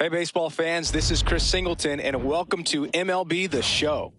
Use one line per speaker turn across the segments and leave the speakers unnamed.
Hey, baseball fans, this is Chris Singleton, and welcome to MLB The Show.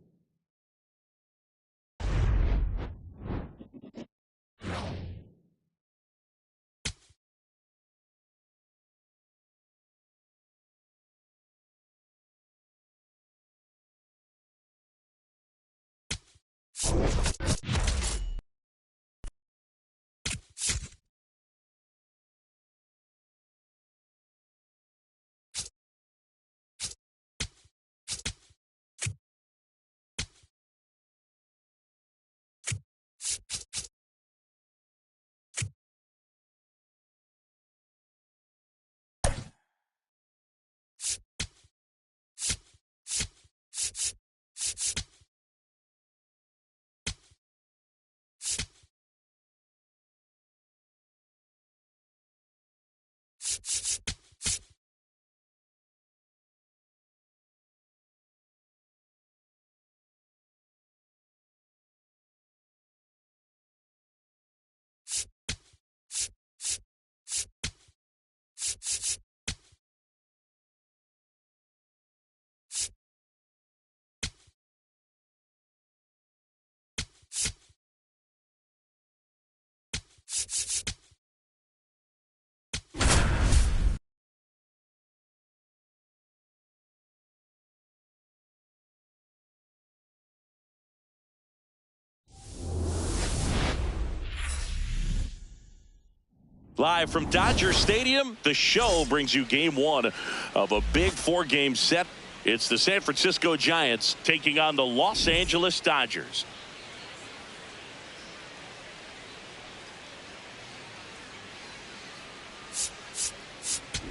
Live from Dodger Stadium, the show brings you game one of a big four-game set. It's the San Francisco Giants taking on the Los Angeles Dodgers.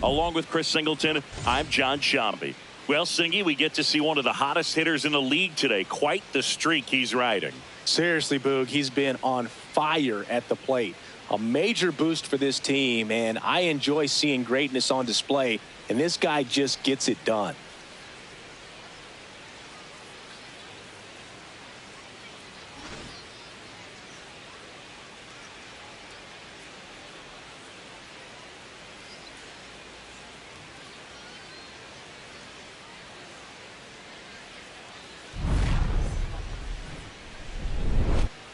Along with Chris Singleton, I'm John Shambi. Well, Singy, we get to see one of the hottest hitters in the league today. Quite the streak he's riding.
Seriously, Boog, he's been on fire at the plate. A major boost for this team, and I enjoy seeing greatness on display, and this guy just gets it done.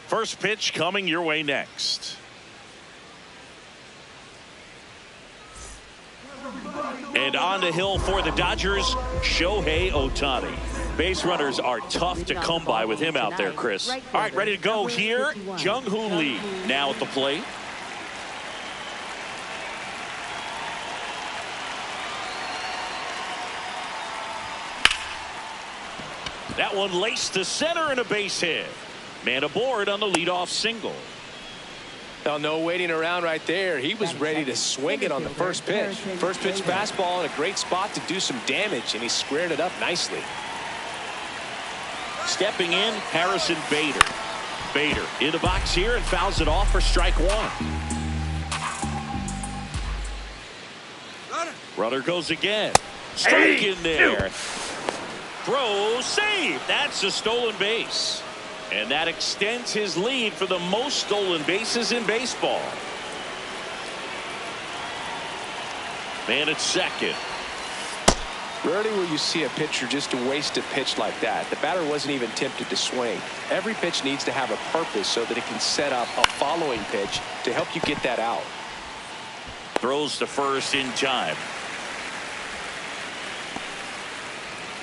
First pitch coming your way next. And on the hill for the Dodgers, Shohei Ohtani. Base runners are tough to come by with him out there, Chris. All right, ready to go here. Jung-Hoo Lee now at the plate. That one laced to center and a base hit. Man aboard on the leadoff single.
Now, no waiting around right there. He was ready to swing it on the first pitch. First pitch fastball in a great spot to do some damage, and he squared it up nicely.
Stepping in, Harrison Bader. Bader in the box here and fouls it off for strike one. Runner goes again. Strike in there. Throw, save. That's a stolen base. And that extends his lead for the most stolen bases in baseball. Man at second.
Rarely will you see a pitcher just waste a pitch like that. The batter wasn't even tempted to swing. Every pitch needs to have a purpose so that it can set up a following pitch to help you get that out.
Throws to first in time.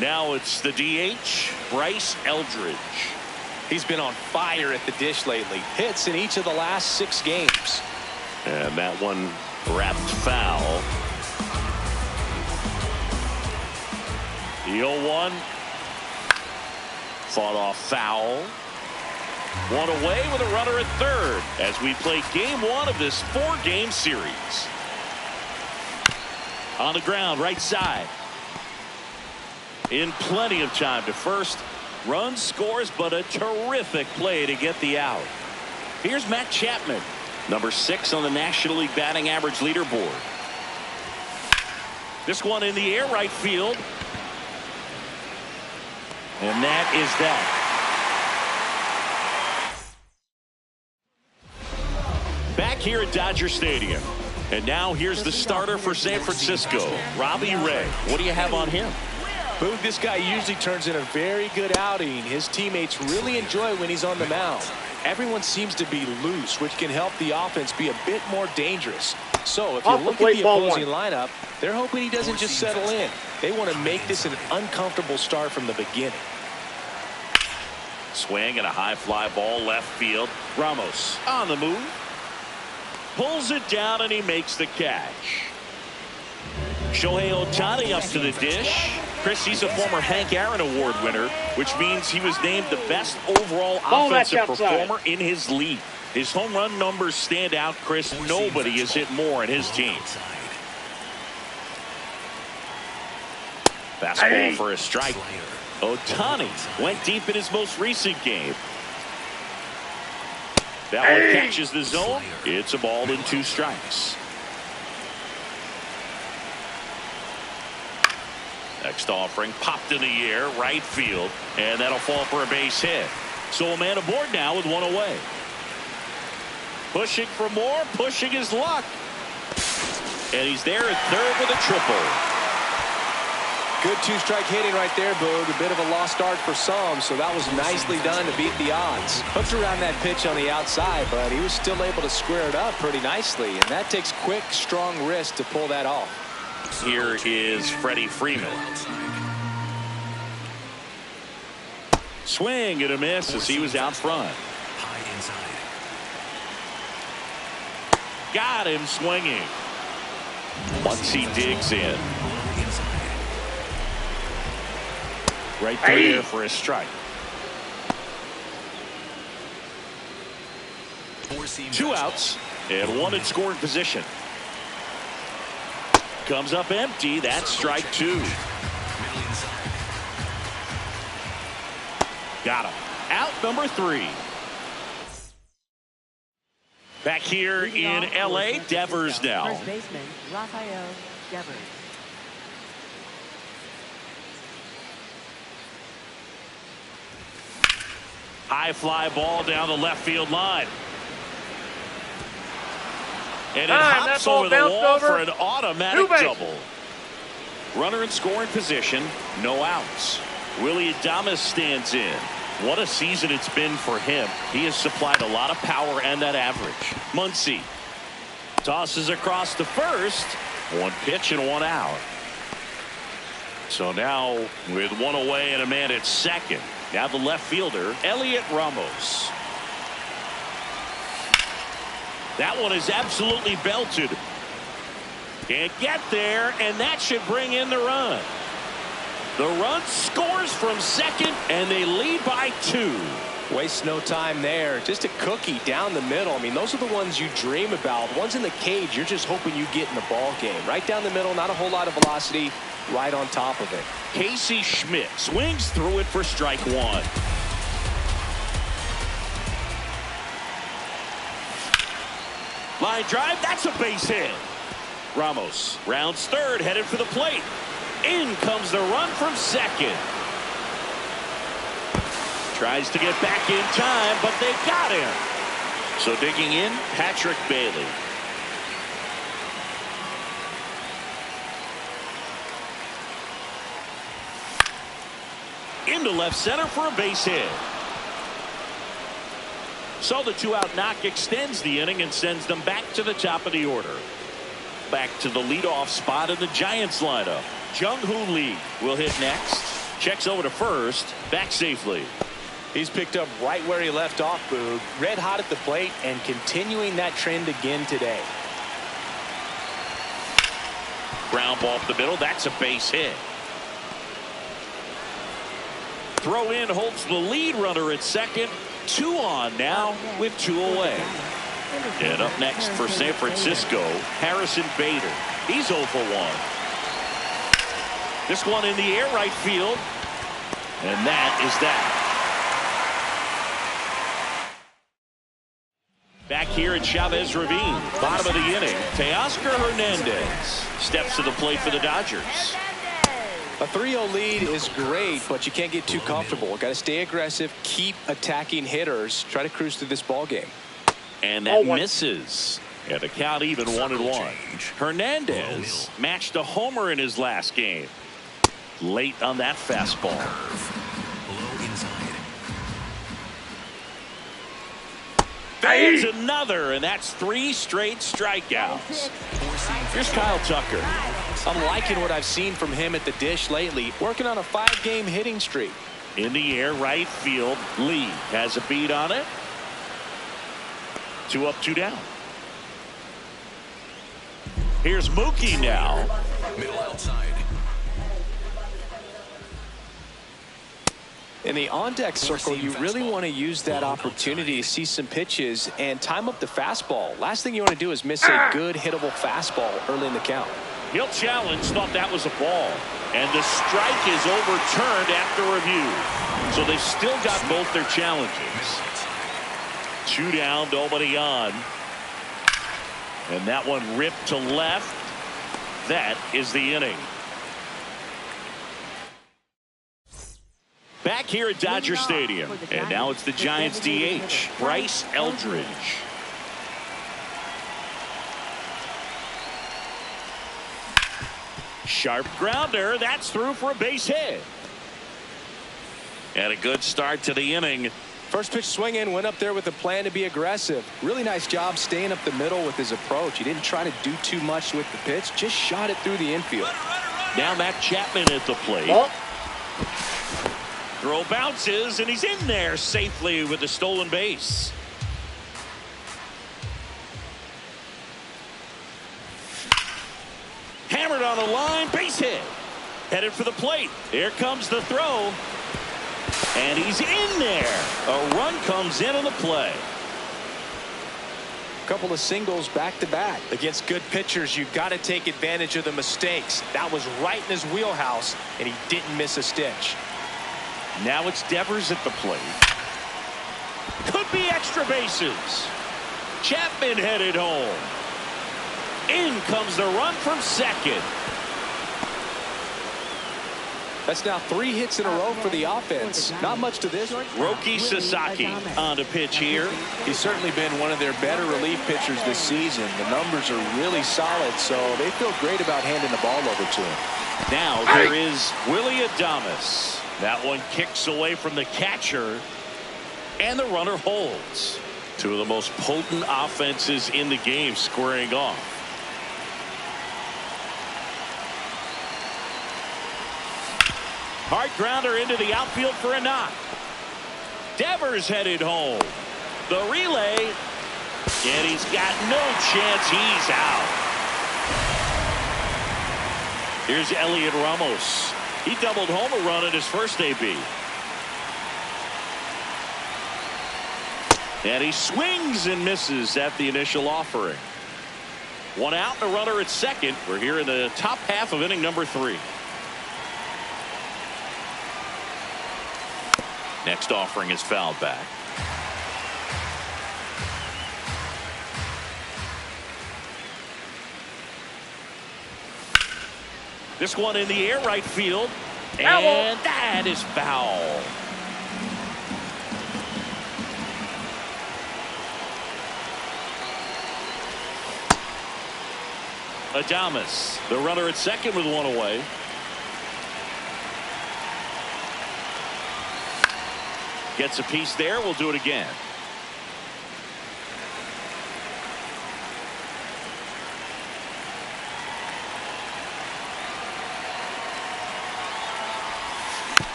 Now it's the DH, Bryce Eldridge.
He's been on fire at the dish lately. Hits in each of the last 6 games.
And that one wrapped foul. The 0-1. Fought off foul. One away with a runner at third as we play game one of this 4-game series. On the ground, right side. In plenty of time to first. Run scores, but a terrific play to get the out. Here's Matt Chapman, number 6 on the National League batting average leaderboard. This one in the air, right field. And that is that. Back here at Dodger Stadium. And now here's the starter for San Francisco, Robbie Ray. What do you have on him?
Boog, this guy usually turns in a very good outing. His teammates really enjoy when he's on the mound. Everyone seems to be loose, which can help the offense be a bit more dangerous. So if you look at the opposing lineup, they're hoping he doesn't just settle in. They want to make this an uncomfortable start from the beginning.
Swing and a high fly ball left field. Ramos on the move. Pulls it down and he makes the catch. Shohei Ohtani up to the dish. Chris, he's a former Hank Aaron Award winner, which means he was named the best overall offensive performer in his league. His home run numbers stand out, Chris. Nobody has hit more in his team. Fastball for a strike. Ohtani went deep in his most recent game. That one catches the zone. It's a ball and 2 strikes. Next offering popped in the air, right field, and that'll fall for a base hit. So a man aboard now with 1 away. Pushing for more, pushing his luck. And he's there at third with a triple.
Good 2-strike hitting right there, Boog. A bit of a lost start for some, so that was nicely done to beat the odds. Hooked around that pitch on the outside, but he was still able to square it up pretty nicely, and that takes quick, strong wrist to pull that off.
Here is Freddie Freeman. Swing and a miss as he was out front. Got him swinging. Once he digs in. Right there for a strike. 2 outs and 1 in scoring position. Comes up empty. That's strike 2. Got him. Out number 3. Back here in L.A., Devers now.
First baseman, Rafael Devers.
High fly ball down the left field line. And it hops over the wall for an automatic double. Runner in scoring position, no outs. Willie Adames stands in. What a season it's been for him. He has supplied a lot of power and that average. Muncy tosses across to first. 1 pitch and 1 out. So now with 1 away and a man at second. Now the left fielder, Elliot Ramos. That one is absolutely belted. Can't get there, and that should bring in the run. The run scores from second, and they lead by 2.
Waste no time there. Just a cookie down the middle. I mean, those are the ones you dream about. Ones in the cage, you're just hoping you get in the ball game. Right down the middle, not a whole lot of velocity, right on top of it.
Casey Schmidt swings through it for strike 1. Line drive, that's a base hit. Ramos rounds third, headed for the plate. In comes the run from second. Tries to get back in time, but they got him. So digging in, Patrick Bailey. Into left center for a base hit. So the 2-out knock extends the inning and sends them back to the top of the order. Back to the leadoff spot in the Giants lineup. Jung-Hoo Lee will hit next. Checks over to first. Back safely.
He's picked up right where he left off, Boog. Red hot at the plate and continuing that trend again today.
Ground ball up the middle. That's a base hit. Throw in holds the lead runner at second. 2 on now with 2 away. And up next for San Francisco, Harrison Bader. He's 0 for 1. This one in the air, right field. And that is that. Back here at Chavez Ravine, bottom of the inning, Teoscar Hernandez steps to the plate for the Dodgers.
A 3-0 lead is great, but you can't get too comfortable. Got to stay aggressive, keep attacking hitters, try to cruise through this ball game.
And that misses. And the count even 1-1. Hernandez matched a homer in his last game. Late on that fastball. There's another, and that's 3 straight strikeouts.
Here's Kyle Tucker. I'm liking what I've seen from him at the dish lately, working on a 5-game hitting streak.
In the air, right field. Lee has a beat on it. 2 up, 2 down. Here's Mookie now.
Middle outside.
In the on-deck circle, you really want to use that opportunity to see some pitches and time up the fastball. Last thing you want to do is miss a good hittable fastball early in the count.
He'll challenge, thought that was a ball. And the strike is overturned after review. So they've still got both their challenges. 2 down, nobody on. And that one ripped to left. That is the inning. Back here at Dodger Stadium. And now it's the Giants DH, Bryce Eldridge. Sharp grounder. That's through for a base hit. And a good start to the inning.
First pitch swing in, went up there with a plan to be aggressive. Really nice job staying up the middle with his approach. He didn't try to do too much with the pitch, just shot it through the infield.
Now Matt Chapman at the plate. Throw bounces, and he's in there safely with the stolen base. Hammered on the line, base hit. Headed for the plate. Here comes the throw. And he's in there. A run comes in on the play.
Couple of singles back-to-back. Against good pitchers, you've got to take advantage of the mistakes. That was right in his wheelhouse, and he didn't miss a stitch.
Now it's Devers at the plate. Could be extra bases. Chapman headed home. In comes the run from second.
That's now 3 hits in a row for the offense. Not much to this.
Roki Sasaki on the pitch here.
He's certainly been one of their better relief pitchers this season. The numbers are really solid, so they feel great about handing the ball over to him.
Now there is Willie Adames. That one kicks away from the catcher, and the runner holds. 2 of the most potent offenses in the game squaring off. Hard grounder into the outfield for a knock. Devers headed home. The relay, and he's got no chance. He's out. Here's Elliot Ramos. He doubled home a run at his first AB. And he swings and misses at the initial offering. 1 out and a runner at second. We're here in the top half of inning number 3. Next offering is fouled back. This one in the air, right field, and that is foul. Adames, the runner at second with 1 away. Gets a piece there. We'll do it again.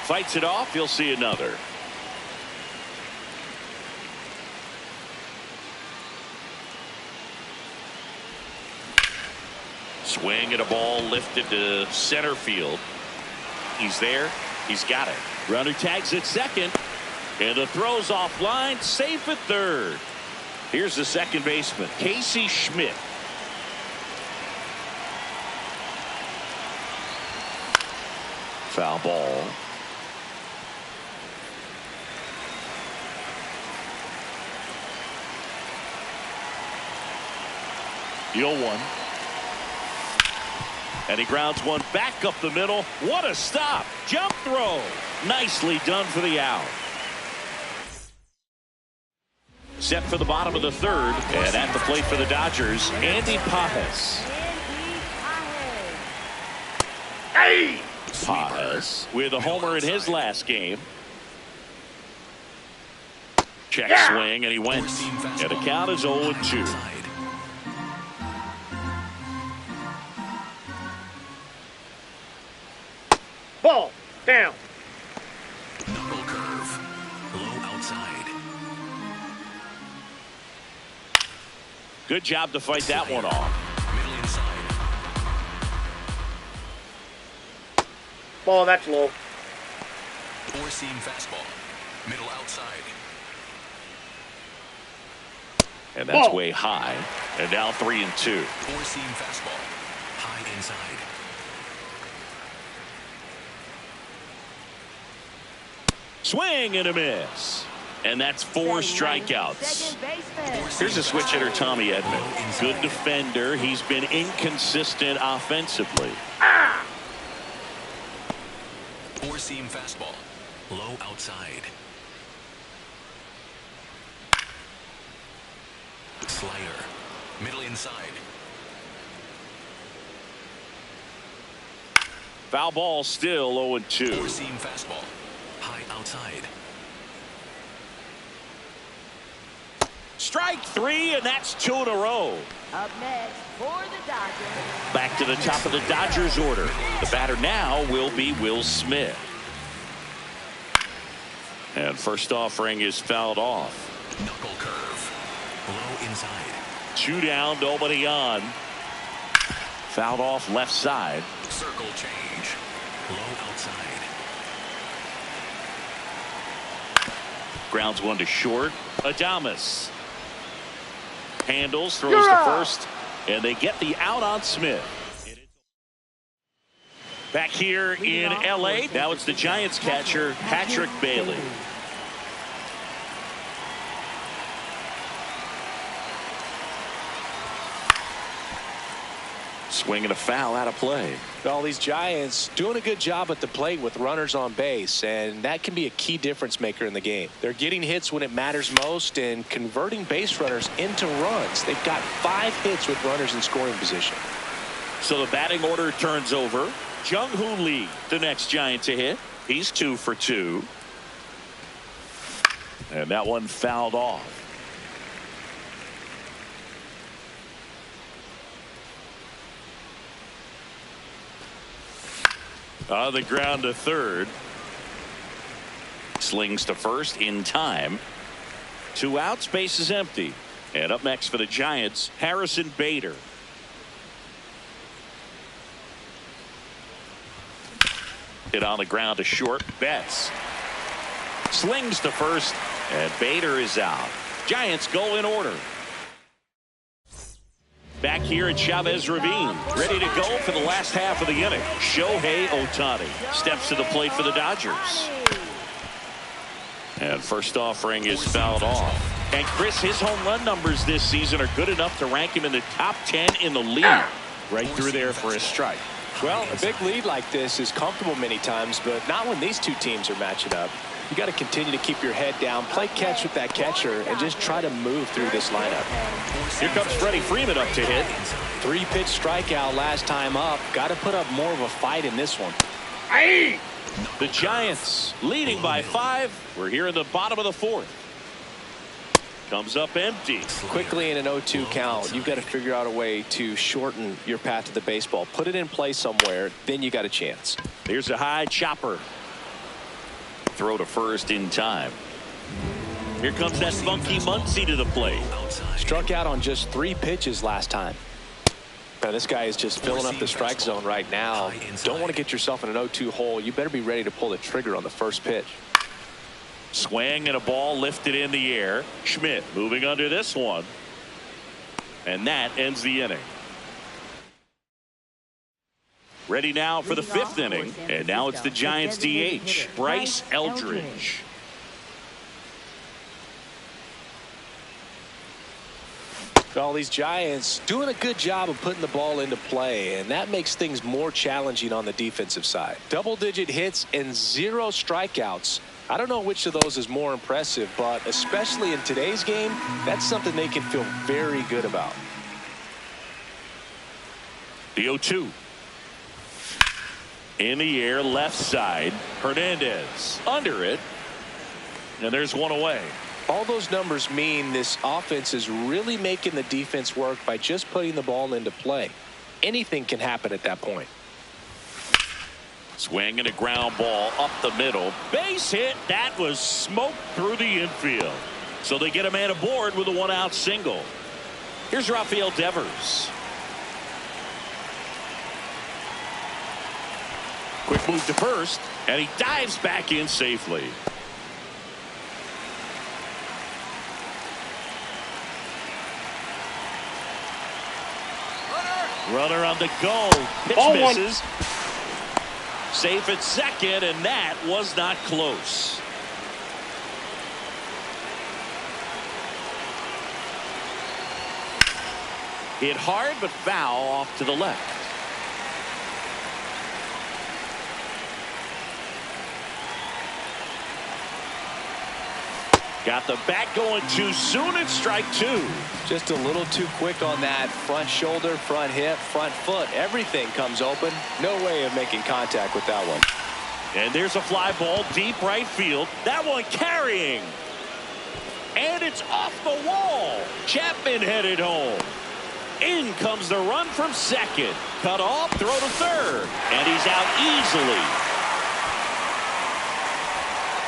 Fights it off. You'll see another. Swing at a ball lifted to center field. He's there. He's got it. Runner tags at second. And the throw's offline. Safe at third. Here's the second baseman, Casey Schmidt. Foul ball. The 0-1. And he grounds one back up the middle. What a stop. Jump throw. Nicely done for the out. Set for the bottom of the third, and at the plate for the Dodgers, Andy Pages. Pages with a homer in his last game. Check swing, and he went. And the count is 0-2.
Ball down.
Knuckle curve. Low outside.
Good job to fight that one off.
Middle inside.
Ball, that's low.
Four-seam fastball. Middle outside.
And that's
Ball.
way high. And now 3-2.
Four-seam fastball. High inside.
Swing and a miss. And that's 4 strikeouts. Here's a switch hitter, Tommy Edman. Good defender. He's been inconsistent offensively.
Four-seam fastball. Low outside. Slider. Middle inside.
Foul ball, still 0-2.
Four-seam fastball. High outside.
Strike 3, and that's 2 in a row.
Up next for the Dodgers.
Back to the top of the Dodgers order. The batter now will be Will Smith. And first offering is fouled off.
Knuckle curve. Low inside.
2 down, nobody on. Fouled off left side.
Circle change. Low outside.
Grounds one to short. Adames handles, throws to first, and they get the out on Smith. Back here in LA, now it's the Giants catcher Patrick Bailey. Swinging a foul out of play.
All these Giants doing a good job at the plate with runners on base, and that can be a key difference maker in the game. They're getting hits when it matters most and converting base runners into runs. They've got 5 hits with runners in scoring position.
So the batting order turns over. Jung-Hoo Lee, the next Giant to hit. He's 2 for 2. And that one fouled off. On the ground to third. Slings to first in time. 2 outs, base is empty. And up next for the Giants, Harrison Bader. Hit on the ground to short. Betts slings to first, and Bader is out. Giants go in order. Back here at Chavez Ravine, ready to go for the last half of the inning. Shohei Ohtani steps to the plate for the Dodgers. And first offering is fouled off. And Chris, his home run numbers this season are good enough to rank him in the top 10 in the league.
Right through there for a strike. Well, a big lead like this is comfortable many times, but not when these two teams are matching up. You got to continue to keep your head down, play catch with that catcher, and just try to move through this lineup.
Here comes Freddie Freeman up to hit.
3-pitch strikeout last time up. Got to put up more of a fight in this one.
The Giants leading by 5. We're here in the bottom of the 4th. Comes up empty.
Quickly in an 0-2 count, you've got to figure out a way to shorten your path to the baseball. Put it in play somewhere, then you got a chance.
Here's a high chopper. Throw to first in time. Here comes that funky Muncy to the plate.
Struck out on just 3 pitches last time. Now this guy is just filling up the strike zone right now. Don't want to get yourself in an 0-2 hole. You better be ready to pull the trigger on the first pitch.
Swing and a ball lifted in the air. Schmidt moving under this one. And that ends the inning. Ready now for the 5th inning. And now it's the Giants DH, Bryce Eldridge.
All these Giants doing a good job of putting the ball into play, and that makes things more challenging on the defensive side. Double-digit hits and 0 strikeouts. I don't know which of those is more impressive, but especially in today's game, that's something they can feel very good about.
The 0-2. In the air, left side. Hernandez under it. And there's one away.
All those numbers mean this offense is really making the defense work by just putting the ball into play. Anything can happen at that point.
Swing and a ground ball up the middle. Base hit. That was smoked through the infield. So they get a man aboard with a one-out single. Here's Rafael Devers. Quick move to first, and he dives back in safely. Runner on the go. Pitch
Ball
misses. Safe at second, and that was not close. Hit hard, but foul off to the left. Got the bat going too soon at strike two.
Just a little too quick on that front shoulder, front hip, front foot. Everything comes open. No way of making contact with that one.
And there's a fly ball deep right field. That one carrying. And it's off the wall. Chapman headed home. In comes the run from second. Cut off, throw to third. And he's out easily.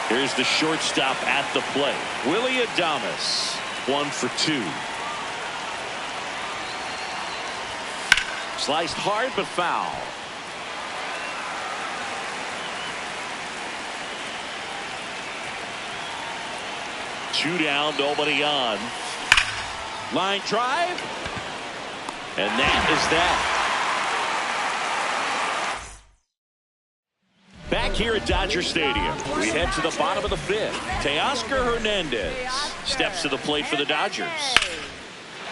Here's the shortstop at the plate. Willie Adames, 1 for 2. Sliced hard but foul. Two down, nobody on. Line drive. And that is that. Back here at Dodger Stadium, we head to the bottom of the fifth. Teoscar Hernandez steps to the plate for the Dodgers.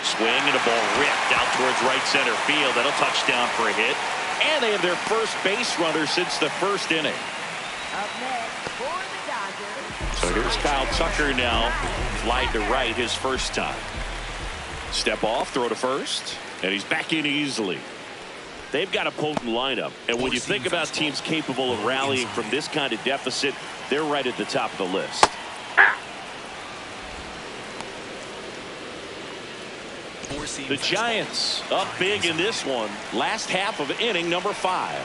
Swing and a ball ripped out towards right center field. That'll touchdown for a hit. And they have their first base runner since the first inning.
Up next for the Dodgers.
So here's Kyle Tucker now. Fly to right his first time. Step off, throw to first. And he's back in easily. They've got a potent lineup, and when you think about teams capable of rallying from this kind of deficit, they're right at the top of the list. The Giants up big in this one. Last half of inning number 5.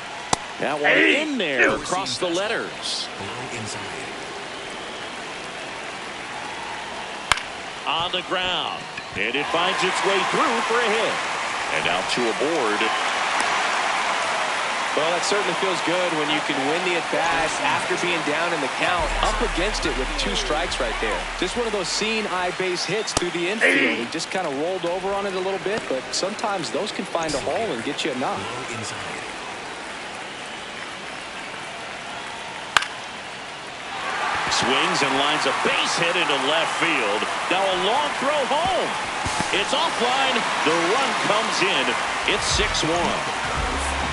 That one in there across the letters. On the ground, and it finds its way through for a hit. And now 2 aboard.
Well, that certainly feels good when you can win the at-bat after being down in the count, up against it with 2 strikes right there. Just one of those seeing eye base hits through the infield. He just kind of rolled over on it a little bit, but sometimes those can find a hole and get you a knock.
Swings and lines a base hit into left field. Now a long throw home. It's offline. The run comes in. It's 6-1.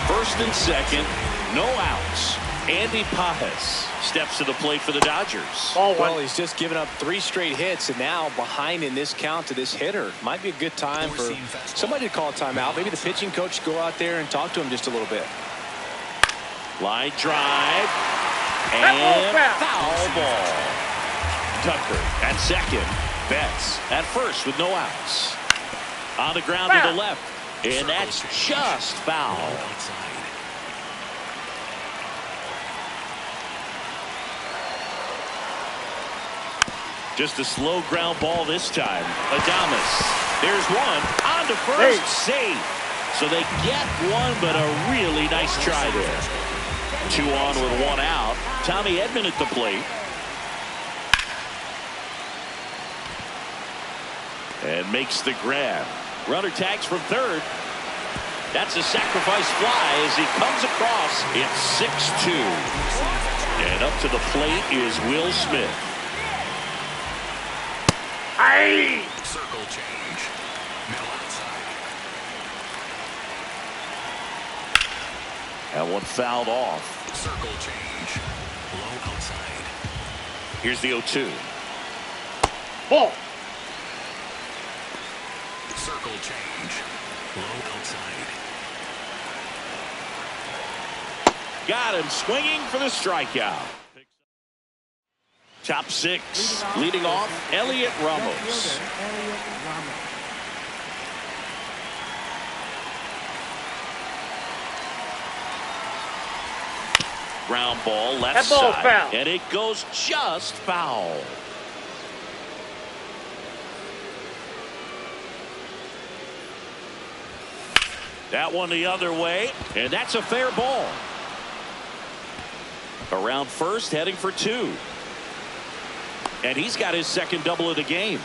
First and second, no outs. Andy Pajes steps to the plate for the Dodgers.
Well, he's just given up 3 straight hits, and now behind in this count to this hitter. Might be a good time for somebody to call a timeout. Maybe the pitching coach go out there and talk to him just a little bit.
Line drive. And foul ball. Tucker at second. Betts at first with no outs. On the ground to the left. And that's just foul. Just a slow ground ball this time. Adames. There's one. On to first. Safe. So they get one, but a really nice try there. 2 on with 1 out. Tommy Edman at the plate. And makes the grab. Runner tags from third. That's a sacrifice fly as he comes across. It's 6-2. And up to the plate is Will Smith.
Circle change. Middle outside.
That one fouled off.
Circle change. Low outside.
Here's the 0-2.
Ball.
Circle change. Low outside.
Got him swinging for the strikeout. Top 6 leading off Elliot Ramos. Ground ball left
That ball's
side,
foul.
and it goes just foul. That one the other way, and that's a fair ball. Around first, heading for 2. And he's got his second double of the game.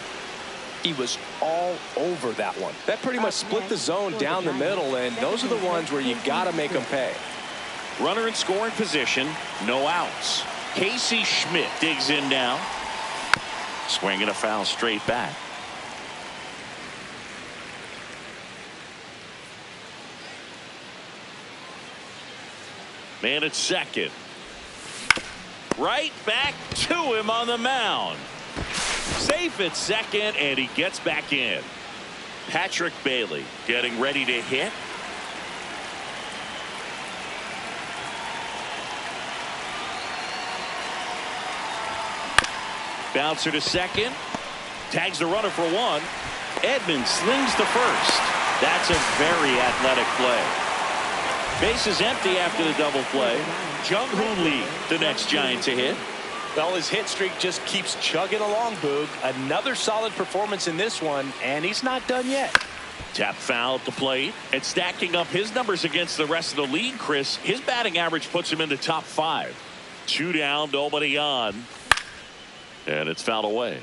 He was all over that one. That pretty much split the zone down the middle, and those are the ones where you got to make them pay.
Runner in scoring position, no outs. Casey Schmidt digs in now. Swinging a foul straight back. Man at second. Right back to him on the mound. Safe at second, and he gets back in. Patrick Bailey getting ready to hit. Bouncer to second. Tags the runner for 1. Edmonds slings to first. That's a very athletic play. Base is empty after the double play. Jung-Hoo Lee, the next Giant to hit.
Well, his hit streak just keeps chugging along, Boog. Another solid performance in this one, and he's not done yet.
Tap foul at the plate, and stacking up his numbers against the rest of the league, Chris, his batting average puts him in the top 5. 2 down, nobody on. And it's fouled away.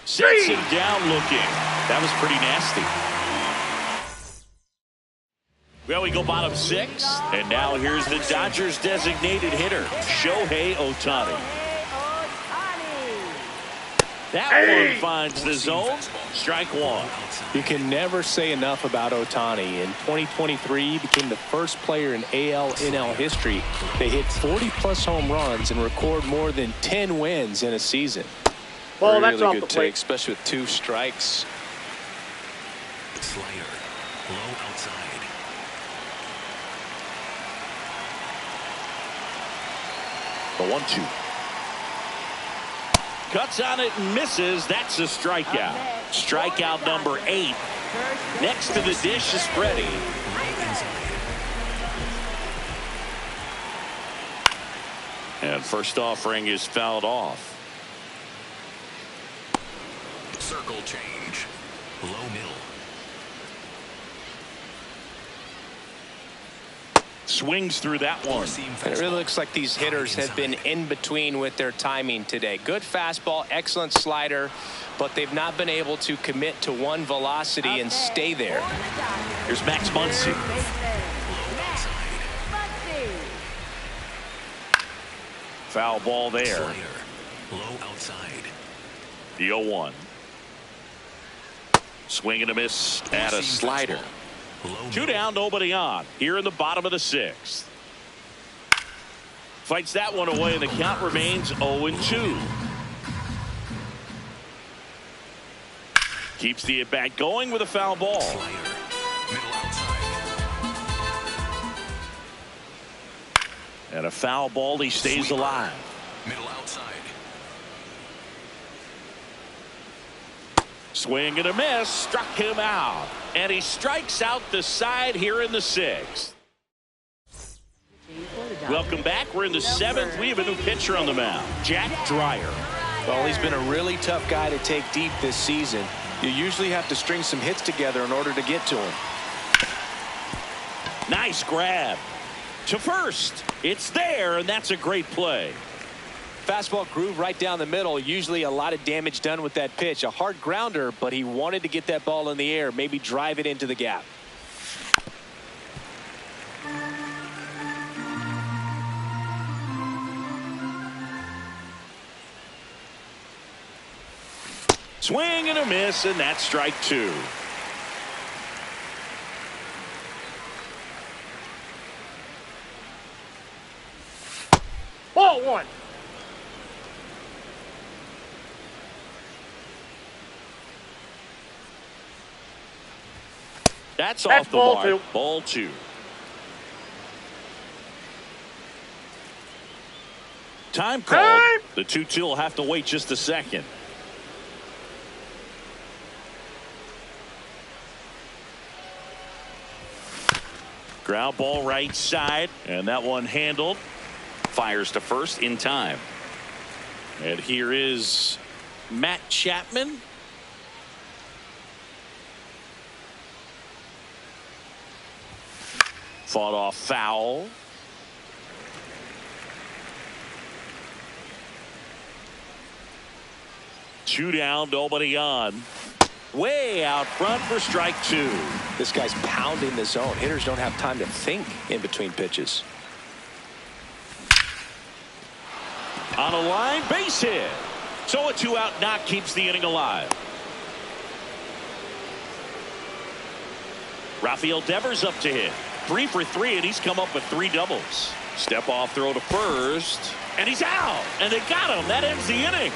Sets him down looking. That was pretty nasty. Well, we go bottom 6. And now here's the Dodgers designated hitter, Shohei Ohtani. That one finds the zone. Strike 1.
You can never say enough about Ohtani. In 2023, he became the first player in AL/NL history to hit 40-plus home runs and record more than 10 wins in a season.
Ball, that's
Really
off
good
the
take,
plate.
especially with 2 strikes.
Slider. Low outside.
The 1-2. Cuts on it and misses. That's a strikeout. Strikeout number 8. Next to the dish is Freddie. And first offering is fouled off.
Circle change. Low middle.
Swings through that one.
And it really looks like these hitters have been in between with their timing today. Good fastball, excellent slider, but they've not been able to commit to one velocity and stay there.
Here's Max Muncy. Foul ball there.
Slider. Low outside.
The 0-1. Swing and a miss at a slider. 2 down, nobody on. Here in the bottom of the 6th. Fights that one away, and the count remains 0-2. Keeps the at-bat going with a foul ball.
Slider. Middle outside.
And a foul ball, he stays
Sweeper.
alive.
Middle outside.
Swing and a miss, struck him out. And he strikes out the side here in the 6th. Welcome back. We're in the 7th. We have a new pitcher on the mound, Jack Dreyer.
Well, he's been a really tough guy to take deep this season. You usually have to string some hits together in order to get to him.
Nice grab. To first. It's there, and that's a great play.
Fastball groove right down the middle. Usually a lot of damage done with that pitch. A hard grounder, but he wanted to get that ball in the air, maybe drive it into the gap.
Swing and a miss, and that's strike two.
Ball one.
That's off the
ball
mark.
two.
Ball two. Time call.
Time.
The 2-2 will have to wait just a second. Ground ball right side, and that one handled. Fires to first in time. And here is Matt Chapman. Fought off foul. Two down, nobody on. Way out front for strike two.
This guy's pounding the zone. Hitters don't have time to think in between pitches.
On a line, base hit. So a 2-out knock keeps the inning alive. Rafael Devers up to hit. 3 for 3, and he's come up with 3 doubles. Step off throw to first, and he's out. And they got him. That ends the inning.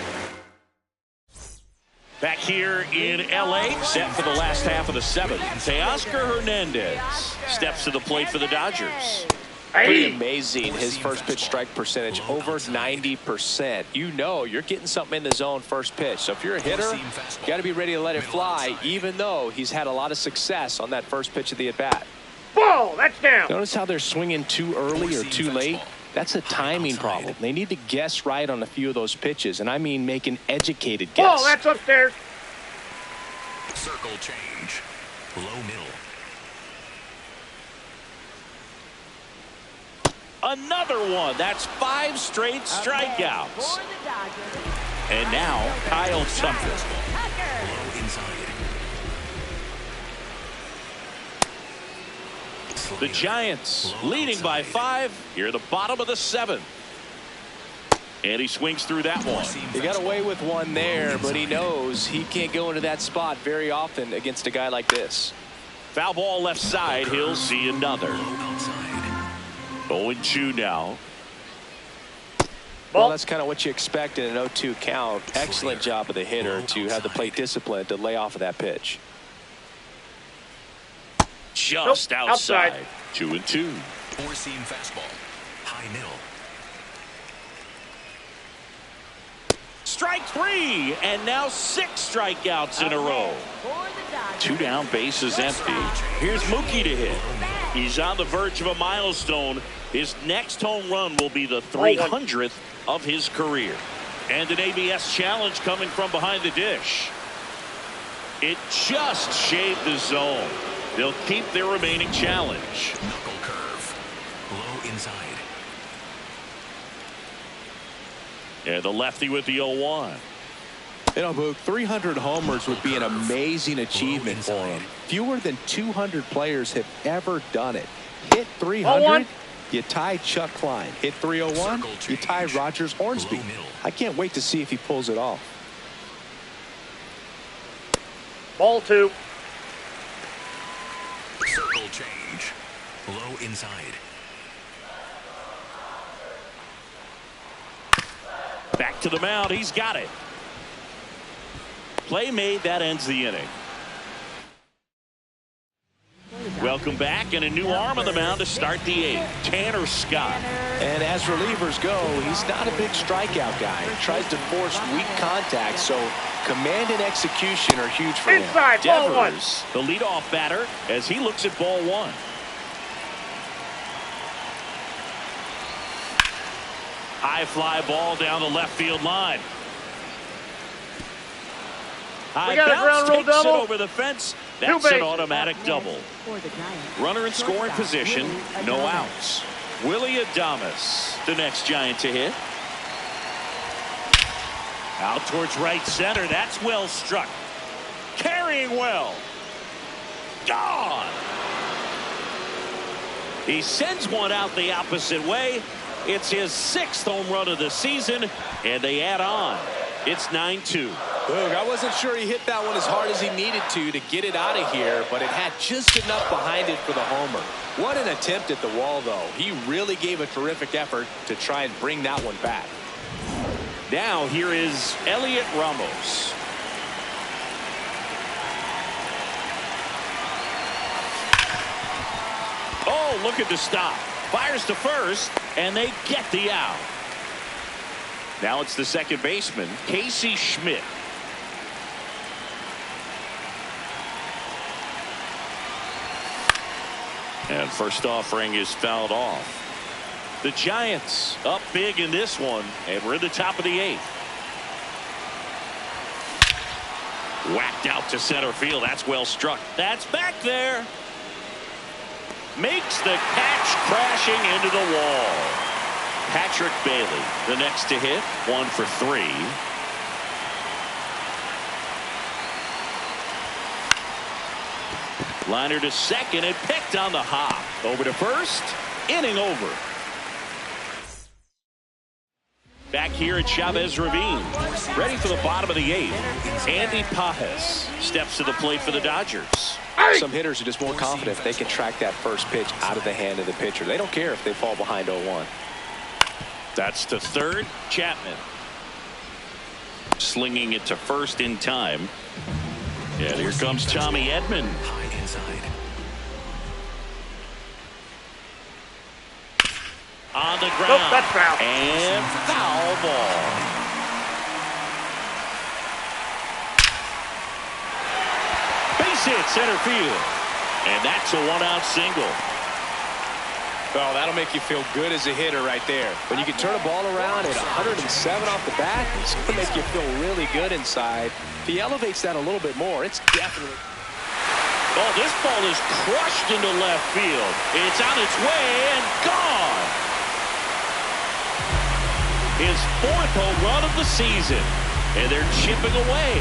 Back here in L.A., set for the last half of the 7th. Teoscar Hernandez steps to the plate for the Dodgers.
Pretty amazing, his first pitch strike percentage, over 90%. You know you're getting something in the zone first pitch. So if you're a hitter, you got to be ready to let it fly, even though he's had a lot of success on that first pitch of the at-bat.
Ball, that's down.
Notice how they're swinging too early or too late? That's a timing problem. They need to guess right on a few of those pitches, and I mean make an educated guess.
Ball, that's upstairs.
Circle change. Low middle.
Another one. That's 5 straight strikeouts.
For the Dodgers.
And now Kyle Tucker.
Low inside.
The Giants leading by 5 here at the bottom of the 7th. And he swings through that one.
He got away with one there, but he knows he can't go into that spot very often against a guy like this.
Foul ball left side. He'll see another.
Low outside.
0-2 now.
Well, that's kind of what you expect in an 0-2 count. Excellent job of the hitter to have the plate discipline to lay off of that pitch.
Just
Nope,
outside.
outside.
2-2.
Four-seam fastball. High middle.
Strike 3, and now 6 strikeouts in a row.
For the Dodgers.
2 down, bases empty. Here's Mookie to hit. He's on the verge of a milestone. His next home run will be the 300th of his career. And an ABS challenge coming from behind the dish. It just shaved the zone. They'll keep their remaining challenge.
Knuckle curve. Low inside.
And the lefty with the 0-1.
You know, Boog, 300 homers would be an amazing achievement for him. Fewer than 200 players have ever done it. Hit 300, you tie Chuck Klein. Hit 301, you tie Rogers Hornsby. I can't wait to see if he pulls it off.
Ball 2.
Circle change. Low inside.
Back to the mound. He's got it. Play made. That ends the inning. Welcome back, and a new arm on the mound to start the 8th. Tanner Scott.
And as relievers go, he's not a big strikeout guy. He tries to force weak contact, so command and execution are huge for him.
Inside, ball 1.
Devers, the leadoff batter, as he looks at ball 1. High fly ball down the left field line. High
got a
bounce,
ground rule
takes it
double.
over the fence. That's
bases.
an automatic double.
For the Giants.
Runner in scoring
Shortstop,
position,
Willie
no
Adames.
outs. Willie Adames, the next Giant to hit. Out towards right center. That's well struck. Carrying well. Gone. He sends one out the opposite way. It's his 6th home run of the season, and they add on. It's 9-2.
Look, I wasn't sure he hit that one as hard as he needed to get it out of here, but it had just enough behind it for the homer. What an attempt at the wall, though. He really gave a terrific effort to try and bring that one back.
Now here is Elliot Ramos. Oh, look at the stop. Fires to first, and they get the out. Now it's the second baseman, Casey Schmidt. And first offering is fouled off. The Giants up big in this one, and we're in the top of the 8th. Whacked out to center field. That's well struck. That's back there. Makes the catch, crashing into the wall. Patrick Bailey, the next to hit, 1 for 3. Liner to second and picked on the hop. Over to first. Inning over. Back here at Chavez Ravine. Ready for the bottom of the 8th. Andy Pajes steps to the plate for the Dodgers.
Some hitters are just more confident if they can track that first pitch out of the hand of the pitcher. They don't care if they fall behind 0-1.
That's to third. Chapman. Slinging it to first in time. And here comes Tommy Edman.
High inside.
On the ground.
Nope, that's foul.
And foul ball. Base hit center field. And that's a 1-out single.
Well, that'll make you feel good as a hitter right there. When you can turn a ball around at 107 off the bat, it's going to make you feel really good inside. If he elevates that a little bit more, it's definitely...
Oh, this ball is crushed into left field. It's on its way and gone. His 4th home run of the season. And they're chipping away.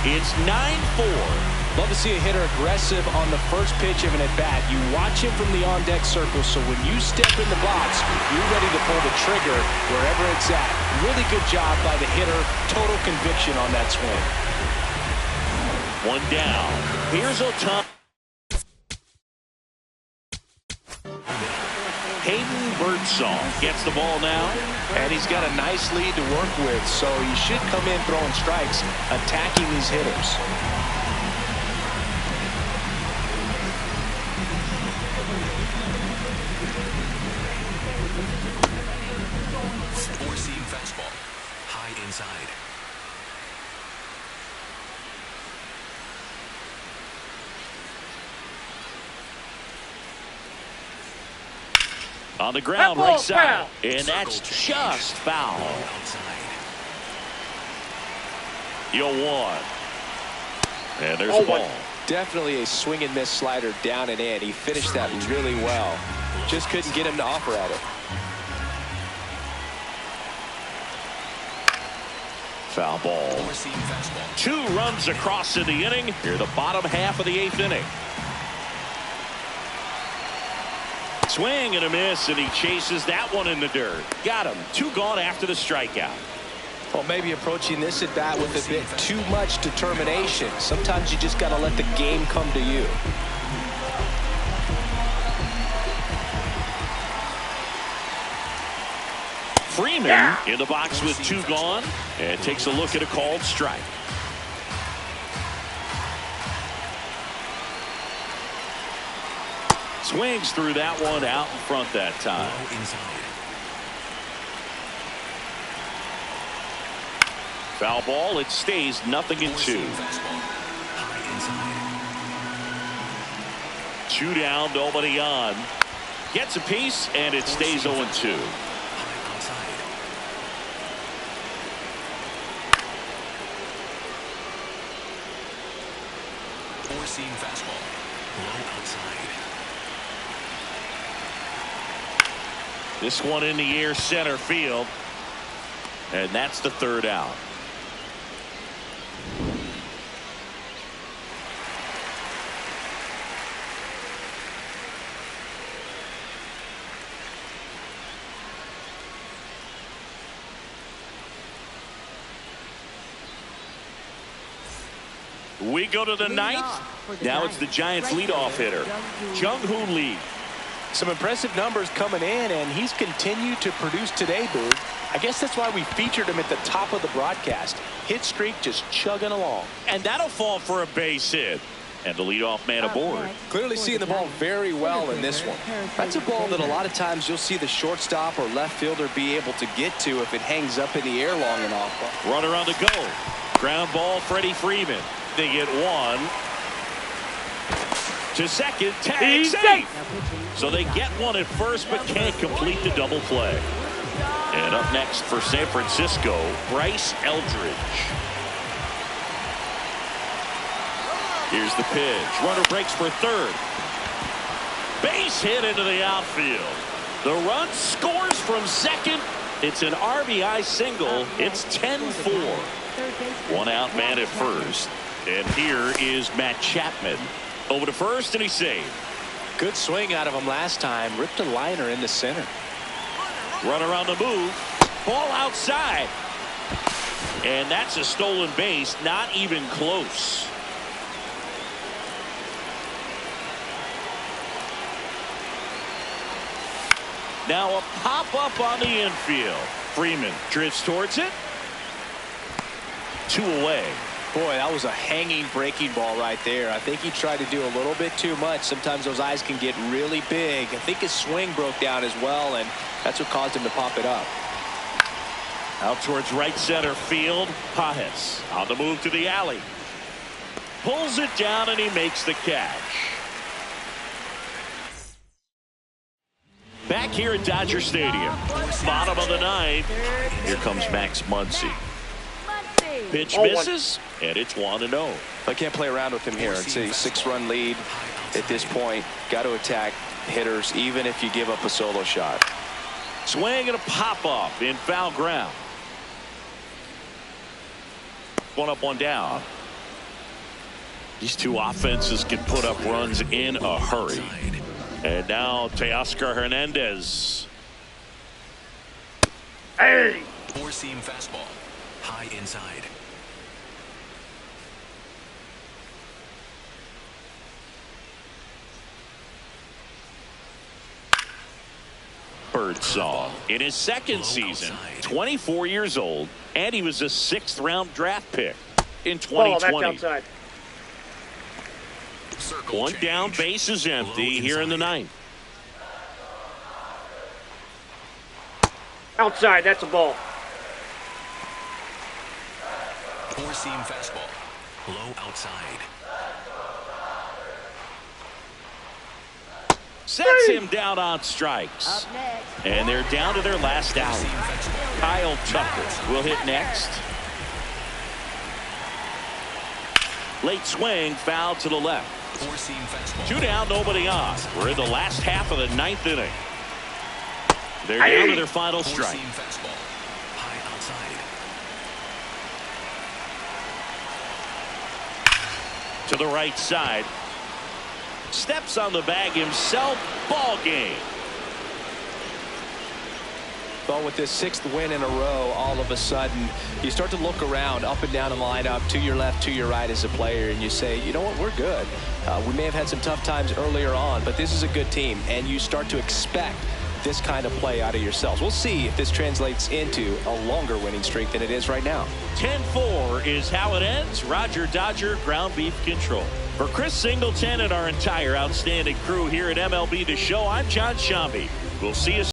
It's 9-4.
Love to see a hitter aggressive on the first pitch of an at-bat. You watch him from the on-deck circle, so when you step in the box, you're ready to pull the trigger wherever it's at. Really good job by the hitter. Total conviction on that swing.
1 down. Here's Otani. Hayden Birdsong gets the ball now.
And he's got a nice lead to work with, so he should come in throwing strikes, attacking these hitters.
Four-seam fastball. High inside.
On the ground,
That
right
ball's
side.
foul.
And that's just foul.
Outside.
You'll want. And there's
Oh,
the ball.
Definitely a swing and miss slider down and in. He finished that really well. Just couldn't get him to offer at it.
Foul ball.
Four-seam fastball.
2 runs across in the inning. Here, the bottom half of the 8th inning. Swing and a miss, and he chases that one in the dirt. Got him. 2 gone after the strikeout.
Well, maybe approaching this at bat with a bit too much determination. Sometimes you just got to let the game come to you.
Freeman in the box with 2 gone, and takes a look at a called strike. Swings through that one out in front that time.
Low inside.
Foul ball. It stays 0-2.
Four-seam fastball. High inside.
2 down, nobody on. Gets a piece, and it stays 0-2.
High outside. Four-seam fastball. Low outside.
This one in the air, center field. And that's the 3rd out. We go to the ninth. Now it's the Giants leadoff hitter, Jung-Hoo Lee.
Some impressive numbers coming in, and he's continued to produce today, Boog. I guess that's why we featured him at the top of the broadcast. Hit streak just chugging along.
And that'll fall for a base hit. And the leadoff man aboard.
Clearly seeing the ball very well in this one. That's a ball that a lot of times you'll see the shortstop or left fielder be able to get to if it hangs up in the air long enough.
Runner on the go. Ground ball, Freddie Freeman. They get one. To second, tag safe. So they get one at first, but can't complete the double play. And up next for San Francisco, Bryce Eldridge. Here's the pitch. Runner breaks for third. Base hit into the outfield. The run scores from second. It's an RBI single. It's 10-4. One out man at first. And here is Matt Chapman. Over to first, and he's saved.
Good swing out of him last time. Ripped a liner in the center.
Runner on the move. Ball outside. And that's a stolen base. Not even close. Now a pop-up on the infield. Freeman drifts towards it. 2 away.
Boy, that was a hanging breaking ball right there. I think he tried to do a little bit too much. Sometimes those eyes can get really big. I think his swing broke down as well, and that's what caused him to pop it up.
Out towards right center field. Pajes on the move to the alley. Pulls it down, and he makes the catch. Back here at Dodger Stadium. Bottom of the ninth. Here comes Max Muncy. Pitch misses, and it's 1-0.
I can't play around with him here. It's a 6-run lead at this point. Got to attack hitters, even if you give up a solo shot.
Swing and a pop-up in foul ground. One up, one down. These two offenses can put up runs in a hurry. And now Teoscar Hernandez.
Hey!
Four-seam fastball. High inside.
Birdsong in his second season, 24 years old, and he was a 6th-round draft pick in 2020.
That's outside.
Circle
One
change.
down, base is empty here in the ninth.
Outside, that's a ball.
Four-seam fastball. Low outside.
Sets him down on strikes.
Up next.
And they're down to their last out.
Four-seam fastball.
Kyle Tucker will hit next. Late swing, foul to the left.
Four-seam fastball.
2 down, nobody on. We're in the last half of the 9th inning. They're down to their final strike.
Four-seam fastball. High outside.
To the right side. Steps on the bag himself. Ball game.
Well, with this 6th win in a row, all of a sudden, you start to look around up and down the lineup, to your left, to your right as a player, and you say, you know what, we're good. We may have had some tough times earlier on, but this is a good team, and you start to expect this kind of play out of yourselves. We'll see if this translates into a longer winning streak than it is right now.
10-4 is how it ends. Roger Dodger, ground beef control. For Chris Singleton and our entire outstanding crew here at MLB The Show, I'm John Shambi. We'll see you